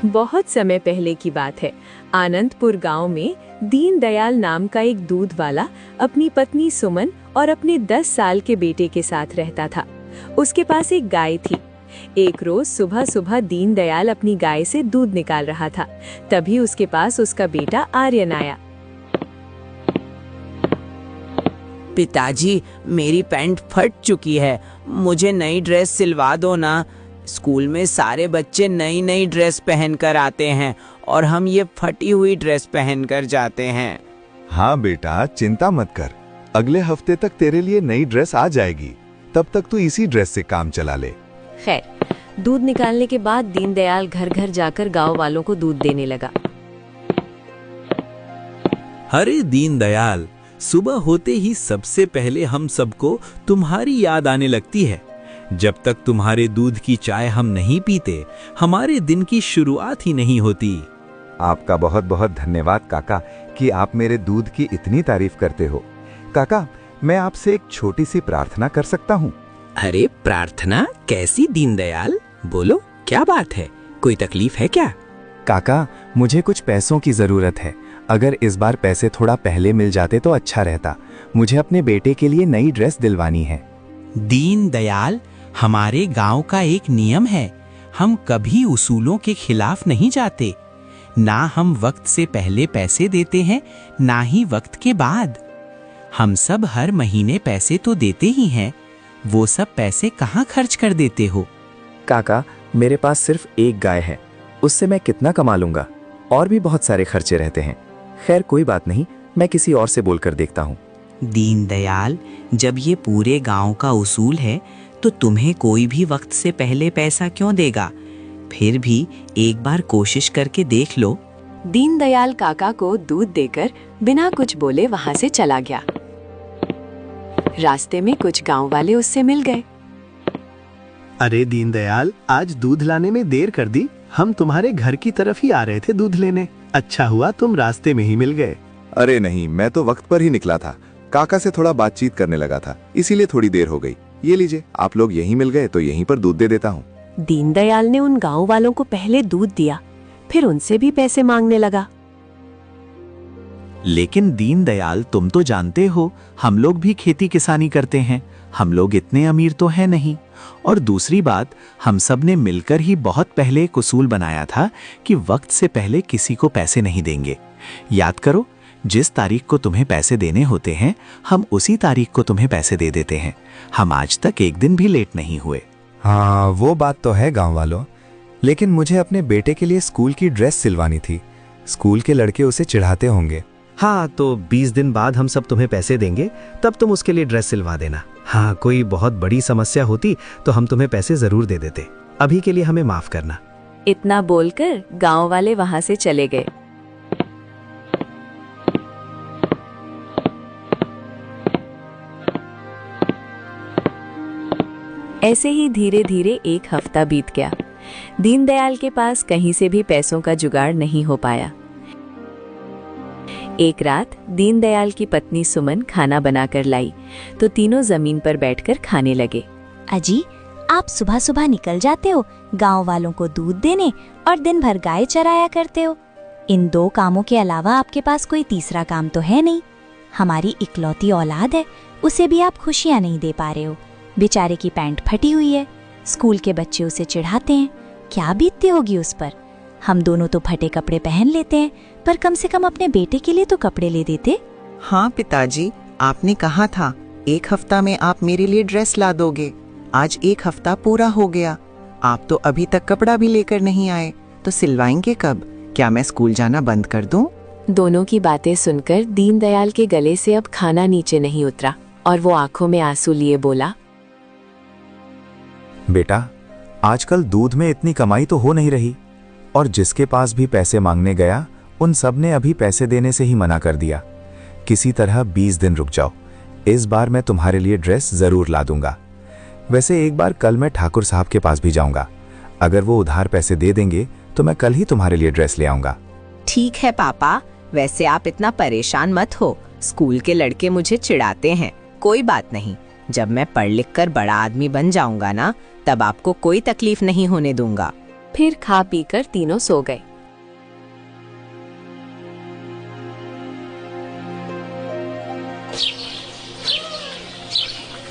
बहुत समय पहले की बात है। आनंदपुर गांव में दीनदयाल नाम का एक दूध वाला अपनी पत्नी सुमन और अपने 10 साल के बेटे के साथ रहता था। उसके पास एक गाय थी। एक रोज सुबह सुबह दीनदयाल अपनी गाय से दूध निकाल रहा था। तभी उसके पास उसका बेटा आर्यन आया। पिताजी, मेरी पैंट फट चुकी है, मुझे नई ड्रेस सिलवा दो ना। स्कूल में सारे बच्चे नई नई ड्रेस पहनकर आते हैं और हम ये फटी हुई ड्रेस पहनकर जाते हैं। हाँ बेटा, चिंता मत कर, अगले हफ्ते तक तेरे लिए नई ड्रेस आ जाएगी। तब तक तू इसी ड्रेस से काम चला ले। खैर, दूध निकालने के बाद दीनदयाल घर घर जाकर गांव वालों को दूध देने लगा। अरे दीनदयाल, सुबह होते ही सबसे पहले हम सबको तुम्हारी याद आने लगती है। जब तक तुम्हारे दूध की चाय हम नहीं पीते, हमारे दिन की शुरुआत ही नहीं होती। आपका बहुत बहुत धन्यवाद काका कि आप मेरे दूध की इतनी तारीफ करते हो। काका, मैं आपसे एक छोटी सी प्रार्थना कर सकता हूँ? अरे प्रार्थना कैसी दीनदयाल? बोलो, क्या बात है? कोई तकलीफ है क्या? काका, मुझे कुछ पैसों की जरूरत है। अगर इस बार पैसे थोड़ा पहले मिल जाते तो अच्छा रहता। मुझे अपने बेटे के लिए नई ड्रेस दिलवानी है। दीनदयाल, हमारे गांव का एक नियम है, हम कभी उसूलों के खिलाफ नहीं जाते। ना हम वक्त से पहले पैसे देते हैं, ना ही वक्त के बाद। हम सब हर महीने पैसे तो देते ही हैं। वो सब पैसे कहाँ खर्च कर देते हो? काका, मेरे पास सिर्फ एक गाय है, उससे मैं कितना कमा लूंगा? और भी बहुत सारे खर्चे रहते हैं। खैर कोई बात नहीं, मैं किसी और से बोलकर देखता हूँ। दीनदयाल, जब ये पूरे गांव का उसूल है तो तुम्हें कोई भी वक्त से पहले पैसा क्यों देगा? फिर भी एक बार कोशिश करके देख लो। दीनदयाल काका को दूध देकर बिना कुछ बोले वहां से चला गया। रास्ते में कुछ गांव वाले उससे मिल गए। अरे दीनदयाल, आज दूध लाने में देर कर दी। हम तुम्हारे घर की तरफ ही आ रहे थे दूध लेने। अच्छा हुआ तुम रास्ते में ही मिल गए। अरे नहीं, मैं तो वक्त पर ही निकला था। काका से थोड़ा बातचीत करने लगा था, इसीलिए थोड़ी देर हो गई। ये लीजिए, आप लोग यहीं मिल गए तो यहीं पर दूध दे देता हूँ। दीनदयाल ने उन गांव वालों को पहले दूध दिया, फिर उनसे भी पैसे मांगने लगा। लेकिन दीनदयाल, तुम तो जानते हो हम लोग भी खेती किसानी करते हैं। हम लोग इतने अमीर तो हैं नहीं। और दूसरी बात, हम सब ने मिलकर ही बहुत पहले एक उसूल बनाया था कि वक्त से पहले किसी को पैसे नहीं देंगे। याद करो, जिस तारीख को तुम्हें पैसे देने होते हैं, हम उसी तारीख को तुम्हें पैसे दे देते हैं। हम आज तक एक दिन भी लेट नहीं हुए। हाँ, वो बात तो है गांव वालों, लेकिन मुझे अपने बेटे के लिए स्कूल की ड्रेस सिलवानी थी। स्कूल के लड़के उसे चिढ़ाते होंगे। हाँ, तो 20 दिन बाद हम सब तुम्हें पैसे देंगे, तब तुम उसके लिए ड्रेस सिलवा देना। हाँ, कोई बहुत बड़ी समस्या होती तो हम तुम्हें पैसे जरूर दे देते। अभी के लिए हमें माफ करना। इतना बोलकर गांव वाले वहां से चले गए। ऐसे ही धीरे धीरे एक हफ्ता बीत गया। दीनदयाल के पास कहीं से भी पैसों का जुगाड़ नहीं हो पाया। एक रात दीनदयाल की पत्नी सुमन खाना बनाकर लाई तो तीनों जमीन पर बैठकर खाने लगे। अजी, आप सुबह सुबह निकल जाते हो गांव वालों को दूध देने और दिन भर गाय चराया करते हो। इन 2 कामों के अलावा आपके पास कोई तीसरा काम तो है नहीं। हमारी इकलौती औलाद है, उसे भी आप खुशियां नहीं दे पा रहे हो। बेचारे की पैंट फटी हुई है, स्कूल के बच्चे उसे चिढ़ाते हैं। क्या बीतती होगी उस पर। हम दोनों तो फटे कपड़े पहन लेते हैं, पर कम से कम अपने बेटे के लिए तो कपड़े ले देते। हाँ पिताजी, आपने कहा था 1 हफ्ता में आप मेरे लिए ड्रेस ला दोगे। आज 1 हफ्ता पूरा हो गया, आप तो अभी तक कपड़ा भी लेकर नहीं आए, तो सिलवाएंगे कब? क्या मैं स्कूल जाना बंद कर दूं? दोनों की बातें सुनकर दीनदयाल के गले से अब खाना नीचे नहीं उतरा और वो आंखों में आंसू लिए बोला, बेटा, आजकल दूध में इतनी कमाई तो हो नहीं रही, और जिसके पास भी पैसे मांगने गया उन सब ने अभी पैसे देने से ही मना कर दिया। किसी तरह 20 दिन रुक जाओ, इस बार मैं तुम्हारे लिए ड्रेस जरूर ला दूंगा। वैसे एक बार कल मैं ठाकुर साहब के पास भी जाऊंगा। अगर वो उधार पैसे दे देंगे तो मैं कल ही तुम्हारे लिए ड्रेस ले आऊंगा। ठीक है पापा, वैसे आप इतना परेशान मत हो। स्कूल के लड़के मुझे चिढ़ाते हैं, कोई बात नहीं। जब मैं पढ़ लिख कर बड़ा आदमी बन जाऊंगा ना, तब आपको कोई तकलीफ नहीं होने दूंगा। फिर खा पीकर तीनों सो गए।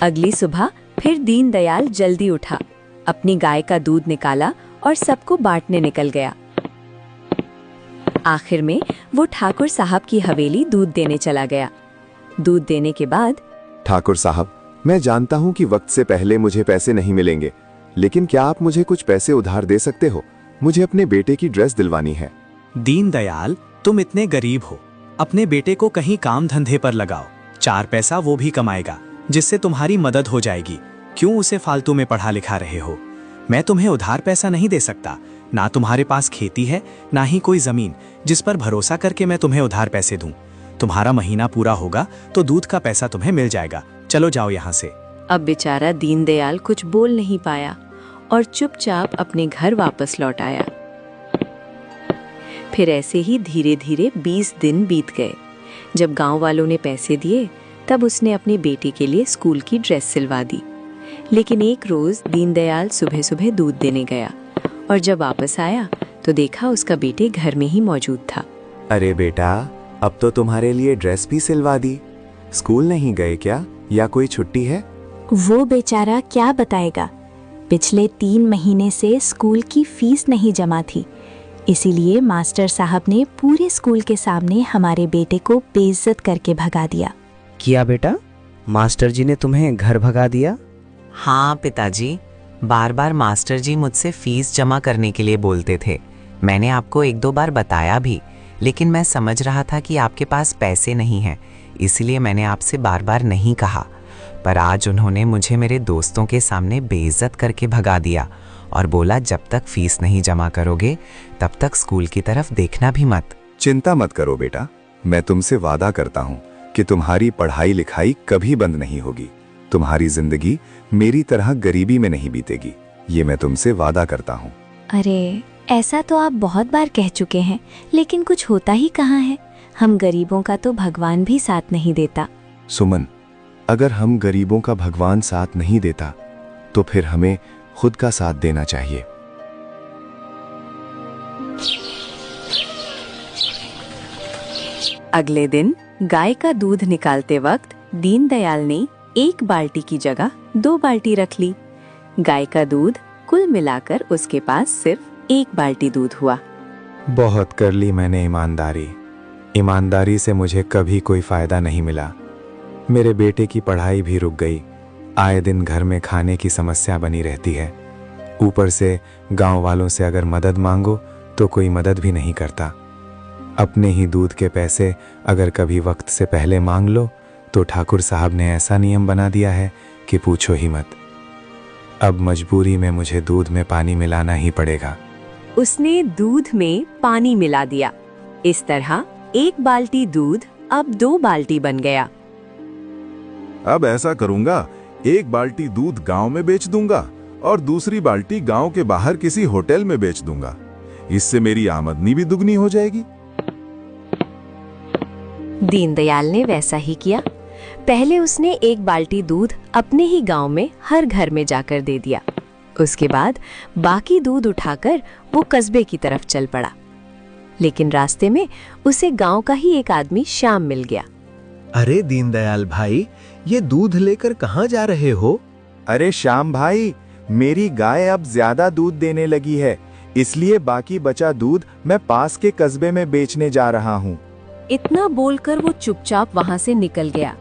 अगली सुबह फिर दीनदयाल जल्दी उठा, अपनी गाय का दूध निकाला और सबको बांटने निकल गया। आखिर में वो ठाकुर साहब की हवेली दूध देने चला गया। दूध देने के बाद, ठाकुर साहब, मैं जानता हूँ कि वक्त से पहले मुझे पैसे नहीं मिलेंगे, लेकिन क्या आप मुझे कुछ पैसे उधार दे सकते हो? मुझे अपने बेटे की ड्रेस दिलवानी है। दीनदयाल, तुम इतने गरीब हो, अपने बेटे को कहीं काम धंधे पर लगाओ, 4 पैसा वो भी कमाएगा, जिससे तुम्हारी मदद हो जाएगी। क्यों उसे फालतू में पढ़ा लिखा रहे हो? मैं तुम्हें उधार पैसा नहीं दे सकता। ना तुम्हारे पास खेती है, ना ही कोई जमीन जिस पर भरोसा करके मैं तुम्हें उधार पैसे दूं। तुम्हारा महीना पूरा होगा तो दूध का पैसा तुम्हें मिल जाएगा। चलो जाओ यहाँ से। अब बेचारा दीनदयाल कुछ बोल नहीं पाया और चुपचाप अपने घर वापस लौट आया। फिर ऐसे ही धीरे धीरे 20 दिन बीत गए। जब गांव वालों ने पैसे दिए, तब उसने अपने बेटे के लिए स्कूल की ड्रेस सिलवा दी। लेकिन एक रोज दीनदयाल सुबह सुबह दूध देने गया और जब वापस आया तो देखा उसका बेटे घर में ही मौजूद था। अरे बेटा, अब तो तुम्हारे लिए ड्रेस भी सिलवा दी। स्कूल नहीं गए क्या, या कोई छुट्टी है? वो बेचारा क्या बताएगा। पिछले 3 महीने से स्कूल की फीस नहीं जमा थी, इसीलिए मास्टर साहब ने पूरे स्कूल के सामने हमारे बेटे को बेइज्जत करके भगा दिया। किया बेटा, मास्टर जी ने तुम्हें घर भगा दिया? हाँ पिताजी, बार बार मास्टर जी मुझसे फीस जमा करने के लिए बोलते थे। मैंने आपको 1-2 बार बताया भी, लेकिन मैं समझ रहा था कि आपके पास पैसे नहीं हैं, इसलिए मैंने आपसे बार बार नहीं कहा। पर आज उन्होंने मुझे मेरे दोस्तों के सामने बेइज्जत करके भगा दिया और बोला जब तक फीस नहीं जमा करोगे तब तक स्कूल की तरफ देखना भी मत। चिंता मत करो बेटा, मैं तुमसे वादा करता हूँ कि तुम्हारी पढ़ाई लिखाई कभी बंद नहीं होगी। तुम्हारी जिंदगी मेरी तरह गरीबी में नहीं बीतेगी, ये मैं तुमसे वादा करता हूँ। अरे, ऐसा तो आप बहुत बार कह चुके हैं, लेकिन कुछ होता ही कहाँ है। हम गरीबों का तो भगवान भी साथ नहीं देता। सुमन, अगर हम गरीबों का भगवान साथ नहीं देता तो फिर हमें खुद का साथ देना चाहिए। अगले दिन गाय का दूध निकालते वक्त दीनदयाल ने 1 बाल्टी की जगह 2 बाल्टी रख ली। गाय का दूध कुल मिलाकर उसके पास सिर्फ 1 बाल्टी दूध हुआ। बहुत कर ली मैंने ईमानदारी से मुझे कभी कोई फायदा नहीं मिला। मेरे बेटे की पढ़ाई भी रुक गई। आए दिन घर में खाने की समस्या बनी रहती है। ऊपर से गांव वालों से अगर मदद मांगो तो कोई मदद भी नहीं करता। अपने ही दूध के पैसे अगर कभी वक्त से पहले मांग लो तो ठाकुर साहब ने ऐसा नियम बना दिया है कि पूछो ही मत। अब मजबूरी में मुझे दूध में पानी मिलाना ही पड़ेगा। उसने दूध में पानी मिला दिया। इस तरह 1 बाल्टी दूध अब 2 बाल्टी बन गया। अब ऐसा करूंगा, 1 बाल्टी दूध गांव में बेच दूंगा और दूसरी बाल्टी गांव के बाहर किसी होटल में बेच दूंगा। इससे मेरी आमदनी भी दुगनी हो जाएगी। दीनदयाल ने वैसा ही किया। पहले उसने 1 बाल्टी दूध अपने ही गांव में हर घर में जाकर दे दिया। उसके बाद बाकी दूध उठाकर वो कस्बे की तरफ चल पड़ा। लेकिन रास्ते में उसे गांव का ही एक आदमी श्याम मिल गया। अरे दीनदयाल भाई, ये दूध लेकर कहाँ जा रहे हो? अरे श्याम भाई, मेरी गाय अब ज्यादा दूध देने लगी है, इसलिए बाकी बचा दूध मैं पास के कस्बे में बेचने जा रहा हूँ। इतना बोलकर वो चुपचाप वहां से निकल गया।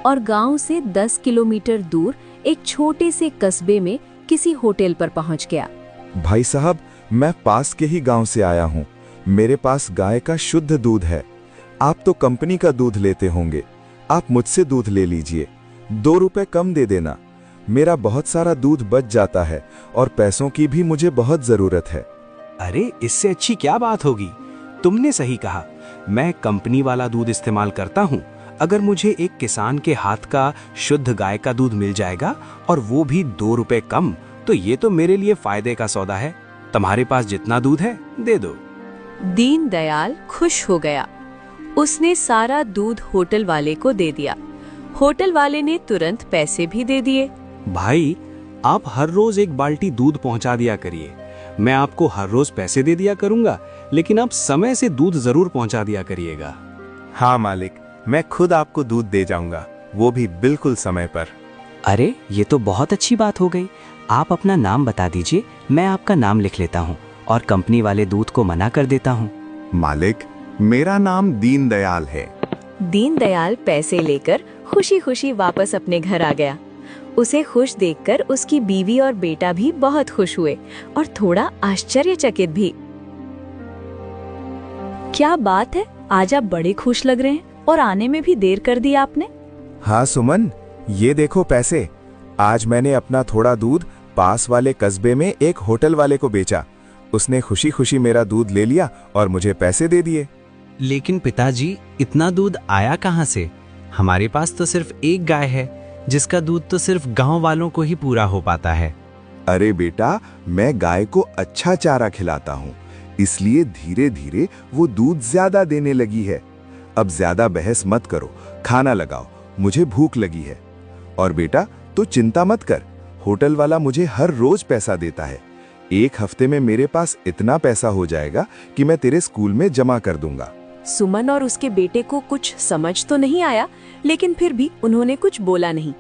और गांव से 10 किलोमीटर दूर एक छोटे से कस्बे में किसी होटल पर पहुंच गया। भाई साहब, मैं पास के ही गांव से आया हूँ। मेरे पास गाय का शुद्ध दूध है। आप तो कंपनी का दूध लेते होंगे, आप मुझसे दूध ले लीजिए। 2 रुपए कम दे देना। मेरा बहुत सारा दूध बच जाता है और पैसों की भी मुझे बहुत जरूरत है। अरे, इससे अच्छी क्या बात होगी। तुमने सही कहा, मैं कंपनी वाला दूध इस्तेमाल करता हूँ। अगर मुझे एक किसान के हाथ का शुद्ध गाय का दूध मिल जाएगा और वो भी 2 रुपए कम, तो ये तो मेरे लिए फायदे का सौदा है। तुम्हारे पास जितना दूध है दे दो। दीनदयाल खुश हो गया। उसने सारा दूध होटल वाले को दे दिया। होटल वाले ने तुरंत पैसे भी दे दिए। भाई, आप हर रोज एक बाल्टी दूध पहुंचा दिया करिए। मैं आपको हर रोज पैसे दे दिया करूंगा, लेकिन आप समय से दूध जरूर पहुंचा दिया करिएगा। हाँ मालिक, मैं खुद आपको दूध दे जाऊंगा, वो भी बिल्कुल समय पर। अरे ये तो बहुत अच्छी बात हो गई। आप अपना नाम बता दीजिए, मैं आपका नाम लिख लेता हूँ और कंपनी वाले दूध को मना कर देता हूँ। मालिक, मेरा नाम दीनदयाल है। दीनदयाल पैसे लेकर खुशी खुशी वापस अपने घर आ गया। उसे खुश देखकर उसकी बीवी और बेटा भी बहुत खुश हुए और थोड़ा आश्चर्यचकित भी। क्या बात है, आज आप बड़े खुश लग रहे हैं और आने में भी देर कर दी आपने। हाँ सुमन, ये देखो पैसे। आज मैंने अपना थोड़ा दूध पास वाले कस्बे में एक होटल वाले को बेचा। उसने खुशी खुशी मेरा दूध ले लिया और मुझे पैसे दे दिए। लेकिन पिताजी, इतना दूध आया कहाँ से? हमारे पास तो सिर्फ एक गाय है, जिसका दूध तो सिर्फ गांव वालों को ही पूरा हो पाता है। अरे बेटा, मैं गाय को अच्छा चारा खिलाता हूँ, इसलिए धीरे धीरे वो दूध ज्यादा देने लगी है। अब ज्यादा बहस मत करो, खाना लगाओ, मुझे भूख लगी है। और बेटा, तो चिंता मत कर, होटल वाला मुझे हर रोज पैसा देता है। एक हफ्ते में मेरे पास इतना पैसा हो जाएगा कि मैं तेरे स्कूल में जमा कर दूंगा। सुमन और उसके बेटे को कुछ समझ तो नहीं आया, लेकिन फिर भी उन्होंने कुछ बोला नहीं।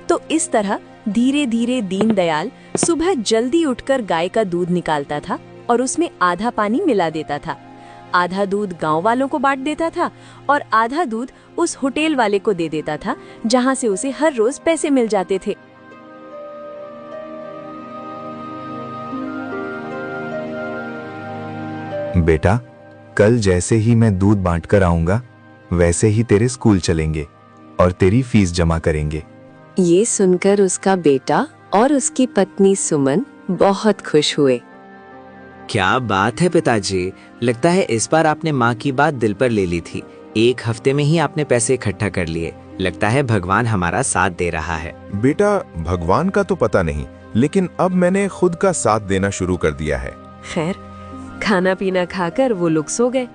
तो इस तरह धीरे धीरे दीनदयाल सुबह जल्दी उठकर गाय का दूध निकालता था और उसमें आधा पानी मिला देता था। आधा दूध गांव वालों को बांट देता था और आधा दूध उस होटल वाले को दे देता था, जहां से उसे हर रोज पैसे मिल जाते थे। बेटा, कल जैसे ही मैं दूध बांट कर आऊंगा, वैसे ही तेरे स्कूल चलेंगे और तेरी फीस जमा करेंगे। ये सुनकर उसका बेटा और उसकी पत्नी सुमन बहुत खुश हुए। क्या बात है पिताजी, लगता है इस बार आपने माँ की बात दिल पर ले ली थी। एक हफ्ते में ही आपने पैसे इकट्ठा कर लिए। लगता है भगवान हमारा साथ दे रहा है। बेटा, भगवान का तो पता नहीं, लेकिन अब मैंने खुद का साथ देना शुरू कर दिया है। खैर, खाना पीना खाकर वो लोग सो गए।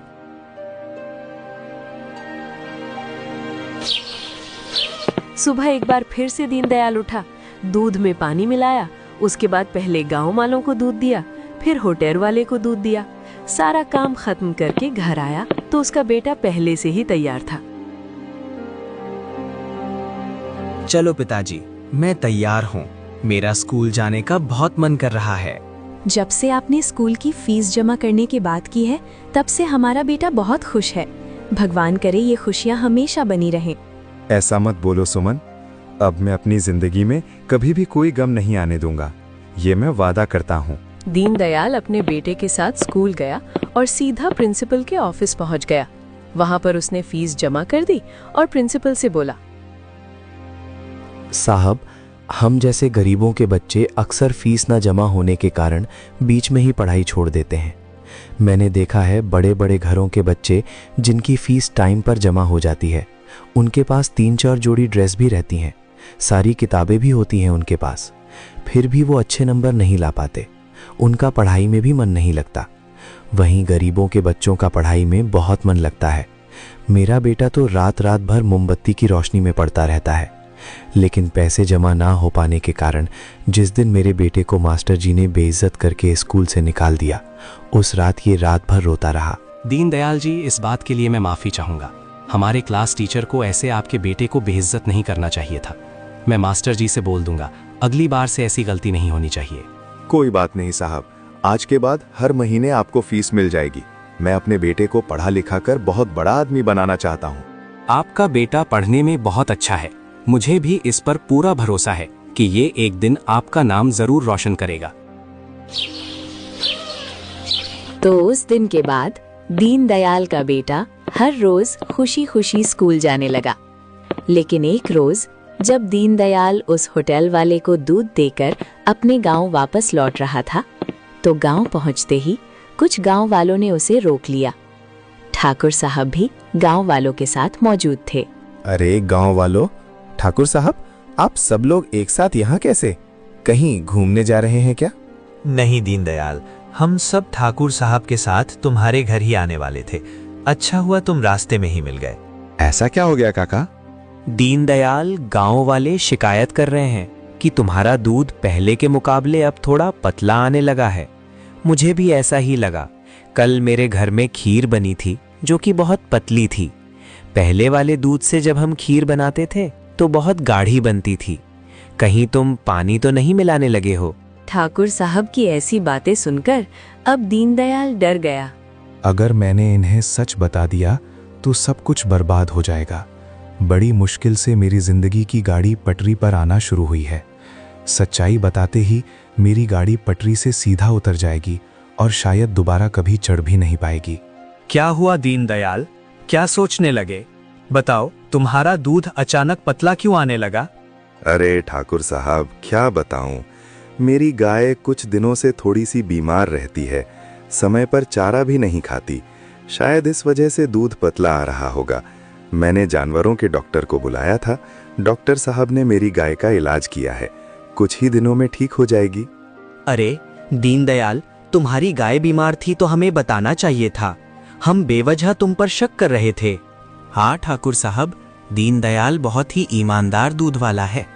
सुबह एक बार फिर से दीनदयाल उठा, दूध में पानी मिलाया, उसके बाद पहले गांव वालों को दूध दिया, फिर होटल वाले को दूध दिया। सारा काम खत्म करके घर आया तो उसका बेटा पहले से ही तैयार था। चलो पिताजी, मैं तैयार हूँ। मेरा स्कूल जाने का बहुत मन कर रहा है। जब से आपने स्कूल की फीस जमा करने की बात की है, तब से हमारा बेटा बहुत खुश है। भगवान करे ये खुशियाँ हमेशा बनी रहें। ऐसा मत बोलो सुमन, अब मैं अपनी जिंदगी में कभी भी कोई गम नहीं आने दूंगा, ये मैं वादा करता हूँ। दीनदयाल अपने बेटे के साथ स्कूल गया और सीधा प्रिंसिपल के ऑफिस पहुंच गया। वहां पर उसने फीस जमा कर दी और प्रिंसिपल से बोला, साहब, हम जैसे गरीबों के बच्चे अक्सर फीस न जमा होने के कारण बीच में ही पढ़ाई छोड़ देते हैं। मैंने देखा है बड़े बड़े घरों के बच्चे जिनकी फीस टाइम पर जमा हो जाती है, उनके पास 3-4 जोड़ी ड्रेस भी रहती हैं, सारी किताबें भी होती हैं उनके पास, फिर भी वो अच्छे नंबर नहीं ला पाते। उनका पढ़ाई में भी मन नहीं लगता। वहीं गरीबों के बच्चों का पढ़ाई में बहुत मन लगता है। मेरा बेटा तो रात रात भर मोमबत्ती की रोशनी में पढ़ता रहता है, लेकिन पैसे जमा ना हो पाने के कारण जिस दिन मेरे बेटे को मास्टर जी ने बेइज्जत करके स्कूल से निकाल दिया, उस रात ये रात भर रोता रहा। दीनदयाल जी, इस बात के लिए मैं माफी चाहूंगा। हमारे क्लास टीचर को ऐसे आपके बेटे को बेइज्जत नहीं करना चाहिए था। मैं मास्टर जी से बोल दूंगा, अगली बार से ऐसी गलती नहीं होनी चाहिए। कोई बात नहीं साहब, आज के बाद हर महीने आपको फीस मिल जाएगी। मैं अपने बेटे को पढ़ा लिखा कर बहुत बड़ा आदमी बनाना चाहता हूँ। आपका बेटा पढ़ने में बहुत अच्छा है। मुझे भी इस पर पूरा भरोसा है कि ये एक दिन आपका नाम जरूर रोशन करेगा। तो उस दिन के बाद दीनदयाल का बेटा हर रोज खुशी खुशी स्कूल जाने लगा। लेकिन एक रोज जब दीनदयाल उस होटल वाले को दूध देकर अपने गांव वापस लौट रहा था, तो गांव पहुंचते ही कुछ गांव वालों ने उसे रोक लिया। ठाकुर साहब भी गांव वालों के साथ मौजूद थे। अरे गांव वालों, ठाकुर साहब, आप सब लोग एक साथ यहाँ कैसे? कहीं घूमने जा रहे हैं क्या? नहीं दीनदयाल, हम सब ठाकुर साहब के साथ तुम्हारे घर ही आने वाले थे। अच्छा हुआ तुम रास्ते में ही मिल गए। ऐसा क्या हो गया काका? दीनदयाल, गांव वाले शिकायत कर रहे हैं कि तुम्हारा दूध पहले के मुकाबले अब थोड़ा पतला आने लगा है। मुझे भी ऐसा ही लगा। कल मेरे घर में खीर बनी थी जो कि बहुत पतली थी। पहले वाले दूध से जब हम खीर बनाते थे तो बहुत गाढ़ी बनती थी। कहीं तुम पानी तो नहीं मिलाने लगे हो? ठाकुर साहब की ऐसी बातें सुनकर अब दीनदयाल डर गया। अगर मैंने इन्हें सच बता दिया तो सब कुछ बर्बाद हो जाएगा। बड़ी मुश्किल से मेरी जिंदगी की गाड़ी पटरी पर आना शुरू हुई है। सच्चाई बताते ही मेरी गाड़ी पटरी से सीधा उतर जाएगी और शायद दोबारा कभी चढ़ भी नहीं पाएगी। क्या हुआ दीनदयाल, क्या सोचने लगे? बताओ, तुम्हारा दूध अचानक पतला क्यों आने लगा? अरे ठाकुर साहब, क्या बताऊं, मेरी गाय कुछ दिनों से थोड़ी सी बीमार रहती है, समय पर चारा भी नहीं खाती। शायद इस वजह से दूध पतला आ रहा होगा। मैंने जानवरों के डॉक्टर को बुलाया था। डॉक्टर साहब ने मेरी गाय का इलाज किया है, कुछ ही दिनों में ठीक हो जाएगी। अरे दीनदयाल, तुम्हारी गाय बीमार थी तो हमें बताना चाहिए था। हम बेवजह तुम पर शक कर रहे थे। हाँ ठाकुर साहब, दीनदयाल बहुत ही ईमानदार दूध वाला है।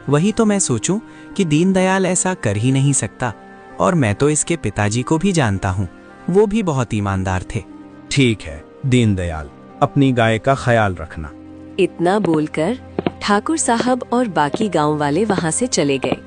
वही तो मैं सोचूं कि दीनदयाल ऐसा कर ही नहीं सकता। और मैं तो इसके पिताजी को भी जानता हूँ, वो भी बहुत ईमानदार थे। ठीक है दीनदयाल, अपनी गाय का ख्याल रखना। इतना बोलकर ठाकुर साहब और बाकी गांव वाले वहां से चले गए।